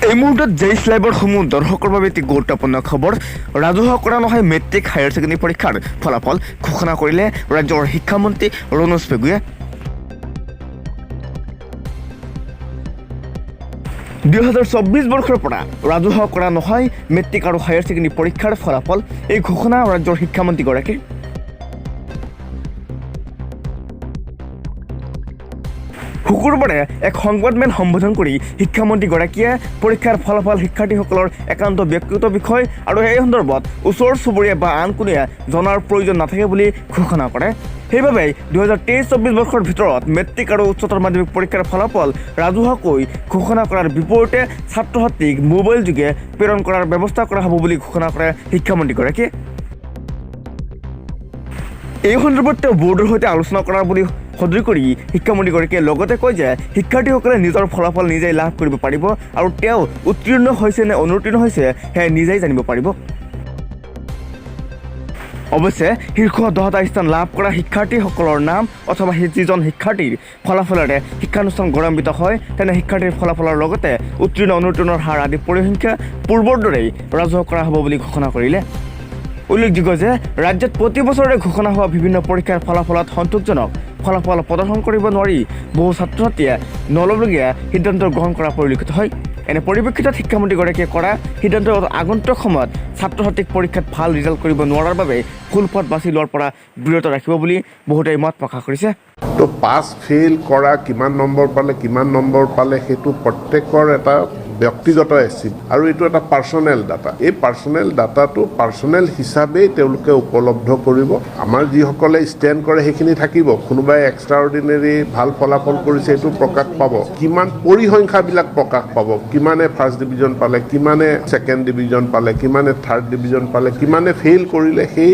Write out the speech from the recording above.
এই মুহূৰ্তত জেইচ লাইভৰ সমূহ দৰ্শকৰ বাবে এটি গুৰুত্বপূৰ্ণ খবৰ ৰাজহুৱা কৰা নহয় মেট্ৰিক হায়াৰ ছেকেণ্ডেৰী পৰীক্ষাৰ ফলাফল ঘোষণা কৰিলে ৰাজ্যৰ শিক্ষামন্ত্ৰী ৰণোজ পেগুৱে। 2024 বৰ্ষৰ পৰা ৰাজহুৱা কৰা নহয় মেট্ৰিক আৰু হায়াৰ ছেকেণ্ডেৰী পৰীক্ষাৰ ফলাফল এই ঘোষণা ৰাজ্যৰ শিক্ষামন্ত্ৰীগৰাকীৰ। শুকুৰবাৰে এক সংবাদমেল সম্বোধন কৰি শিক্ষামন্ত্ৰীগৰাকীয়ে পৰীক্ষাৰ ফলাফল শিক্ষাৰ্থীসকলৰ একান্ত ব্যক্তিগত বিষয় আৰু এই সন্দৰ্ভত ওচৰ চুবুৰীয়া বা আন কোনোৱে জনাৰ প্ৰয়োজন নাথাকে বুলি ঘোষণা কৰে। সেইবাবে 2023-24 বৰ্ষৰ ভিতৰত মেট্ৰিক আৰু উচ্চতৰ মাধ্যমিক পৰীক্ষাৰ ফলাফল ৰাজহুৱাকৈ ঘোষণা কৰাৰ বিপৰীতে ছাত্ৰ ছাত্ৰীক মোবাইল যোগে প্ৰেৰণ কৰাৰ ব্যৱস্থা কৰা হ'ব বুলি ঘোষণা কৰে শিক্ষামন্ত্ৰীগৰাকীয়ে। এই সন্দৰ্ভত তেওঁ বোৰ্ডৰ সৈতে আলোচনা কৰাৰ বুলি সদৰি কৰি শিক্ষামন্ত্ৰীগৰাকীয়ে লগতে কয় যে শিক্ষাৰ্থীসকলে নিজৰ ফলাফল নিজেই লাভ কৰিব পাৰিব আৰু তেওঁ উত্তীৰ্ণ হৈছে নে অনুত্তীৰ্ণ হৈছে সেয়া নিজেই জানিব পাৰিব। অৱশ্যে শীৰ্ষ 10টা স্থান লাভ কৰা শিক্ষাৰ্থীসকলৰ নাম অথবা যিজন শিক্ষাৰ্থীৰ ফলাফলেৰে শিক্ষানুষ্ঠান গৌৰৱান্বিত হয় তেনে শিক্ষাৰ্থীৰ ফলাফলৰ লগতে উত্তীৰ্ণ অনুত্তীৰ্ণৰ হাৰ আদি পৰিসংখ্যা পূৰ্বৰ দৰেই ৰাজহুৱা কৰা হ'ব বুলি ঘোষণা কৰিলে। উল্লেখযোগ্য যে ৰাজ্যত প্ৰতি বছৰে ঘোষণা হোৱা বিভিন্ন পৰীক্ষাৰ ফলাফলত সন্তোষজনক ফলাফল প্ৰদৰ্শন কৰিব নোৱাৰি বহু ছাত্ৰ ছাত্ৰীয়ে নলবলগীয়া সিদ্ধান্ত গ্ৰহণ কৰা পৰিলক্ষিত হয়। এনে পৰিপ্ৰেক্ষিতত শিক্ষামন্ত্ৰীগৰাকীয়ে কৰা সিদ্ধান্তৰ আগন্তুক সময়ত ছাত্ৰ ছাত্ৰীক পৰীক্ষাত ভাল ৰিজাল্ট কৰিব নোৱাৰাৰ বাবে ভুল পথ বাছি লোৱাৰ পৰা বিৰত ৰাখিব বুলি বহুতে মত প্ৰকাশ কৰিছে। তো পাছ ফেইল কৰা কিমান নম্বৰ পালে সেইটো প্ৰত্যেকৰ এটা ব্যক্তিগত এচিভ আৰু এইটো এটা পাৰ্চনেল ডাটা। এই পাৰ্চনেল ডাটাটো পাৰ্চনেল হিচাপেই তেওঁলোকে উপলব্ধ কৰিব। আমাৰ যিসকলে ষ্টেণ্ড কৰে সেইখিনি থাকিব। কোনোবাই এক্সট্ৰা অৰ্ডিনেৰী ভাল ফলাফল কৰিছে এইটো প্ৰকাশ পাব। কিমান পৰিসংখ্যাবিলাক প্ৰকাশ পাব, কিমানে ফাৰ্ষ্ট ডিভিজন পালে, কিমানে ছেকেণ্ড ডিভিজন পালে, কিমানে থাৰ্ড ডিভিজন পালে, কিমানে ফেইল কৰিলে, সেই